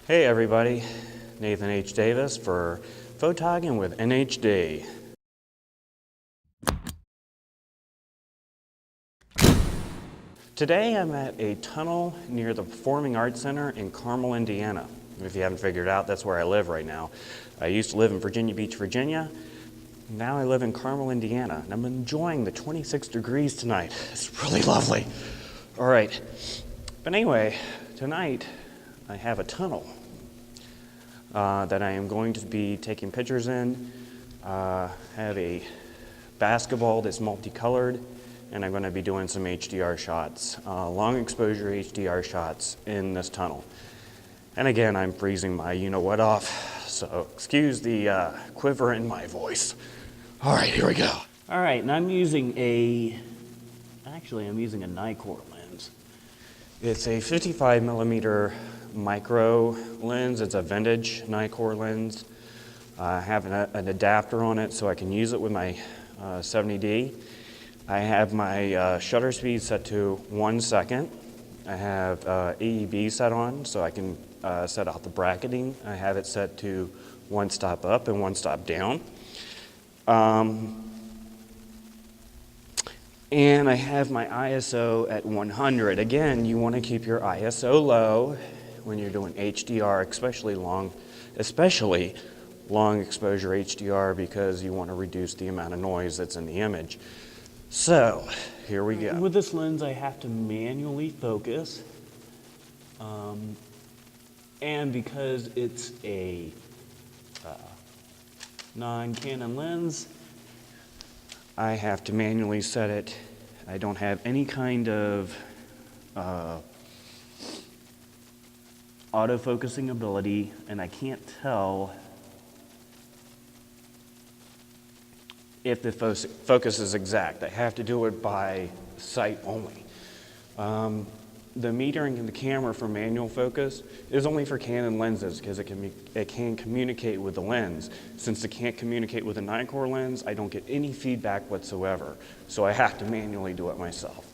Hey everybody, Nathan H. Davis for Photogin with NHD. Today I'm at a tunnel near the Performing Arts Center in Carmel, Indiana. If you haven't figured out, that's where I live right now. I used to live in Virginia Beach, Virginia. Now I live in Carmel, Indiana, and I'm enjoying the 26 degrees tonight. It's really lovely. All right, but anyway, tonight I have a tunnel that I am going to be taking pictures in. I have a basketball that's multicolored, and I'm going to be doing some HDR shots, long exposure HDR shots in this tunnel. And again, I'm freezing my you-know-what off, so excuse the quiver in my voice. All right, here we go. All right, and I'm using a Nikkor lens. It's a 55 millimeter micro lens. It's a vintage Nikkor lens. I have an adapter on it so I can use it with my 70D. I have my shutter speed set to 1 second. I have AEB set on so I can set out the bracketing. I have it set to 1 stop up and 1 stop down. And I have my ISO at 100. Again, you want to keep your ISO low when you're doing HDR, especially long exposure HDR, because you want to reduce the amount of noise that's in the image. So, here we go. With this lens, I have to manually focus. And because it's a non-Canon lens, I have to manually set it. I don't have any kind of autofocusing ability, and I can't tell if the focus is exact. I have to do it by sight only. The metering in the camera for manual focus is only for Canon lenses because it can communicate with the lens. Since it can't communicate with a Nikkor lens, I don't get any feedback whatsoever. So I have to manually do it myself.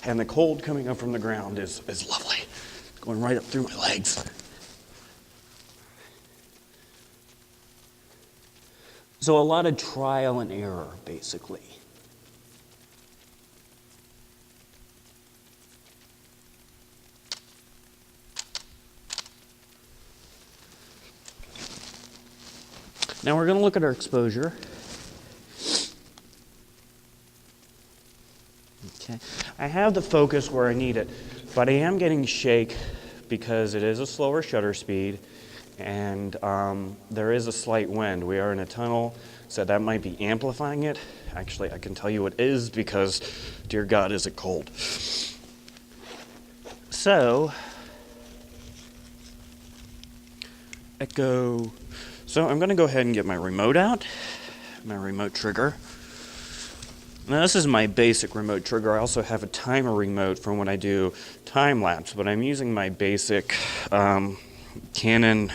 And the cold coming up from the ground is lovely. It's going right up through my legs. So a lot of trial and error, basically. Now we're going to look at our exposure. Okay, I have the focus where I need it, but I am getting shake because it is a slower shutter speed and there is a slight wind. We are in a tunnel, so that might be amplifying it. Actually, I can tell you it is because, dear God, is it cold. So, echo. So I'm going to go ahead and get my remote out, my remote trigger. Now this is my basic remote trigger. I also have a timer remote for when I do time lapse, but I'm using my basic Canon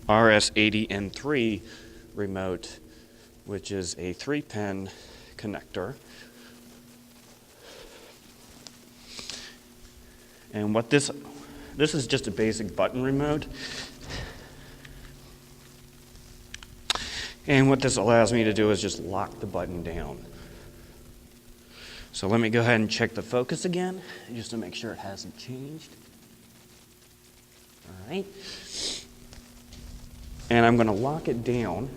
RS80N3 remote, which is a 3-pin connector. And what this is just a basic button remote. And what this allows me to do is just lock the button down. So let me go ahead and check the focus again, just to make sure it hasn't changed. All right. And I'm going to lock it down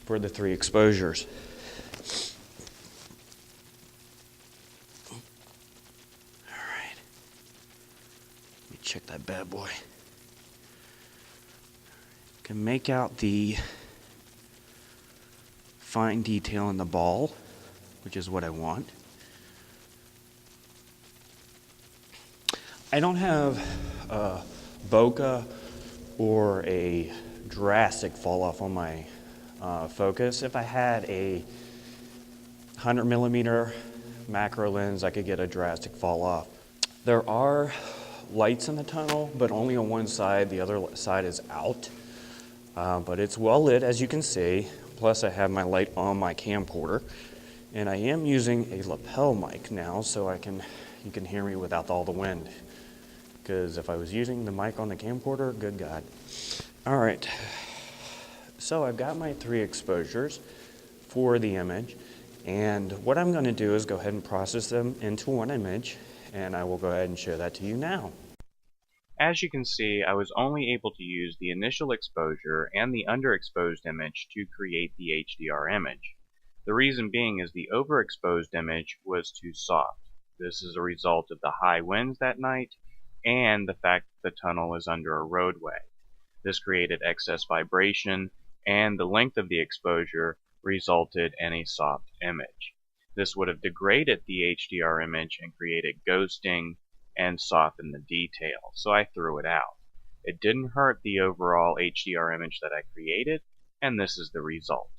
for the 3 exposures. All right. Let me check that bad boy. Can make out the fine detail in the ball, which is what I want. I don't have a bokeh or a drastic fall off on my focus. If I had a 100 millimeter macro lens, I could get a drastic fall off. There are lights in the tunnel, but only on one side. The other side is out. But it's well lit, as you can see. Plus I have my light on my camcorder. And I am using a lapel mic now, so you can hear me without all the wind. because if I was using the mic on the camcorder, good God. All right, so I've got my 3 exposures for the image, and what I'm going to do is go ahead and process them into one image, and I will go ahead and show that to you now. As you can see, I was only able to use the initial exposure and the underexposed image to create the HDR image. The reason being is the overexposed image was too soft. This is a result of the high winds that night and the fact that the tunnel is under a roadway. This created excess vibration, and the length of the exposure resulted in a soft image. This would have degraded the HDR image and created ghosting and softened the detail, so I threw it out. It didn't hurt the overall HDR image that I created, and this is the result.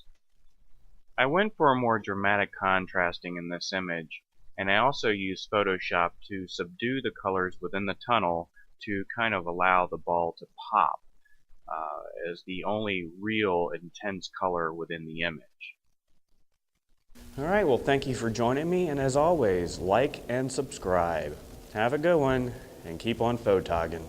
I went for a more dramatic contrasting in this image, and I also used Photoshop to subdue the colors within the tunnel to kind of allow the ball to pop as the only real intense color within the image. Alright, well thank you for joining me, and as always, like and subscribe. Have a good one, and keep on photogging.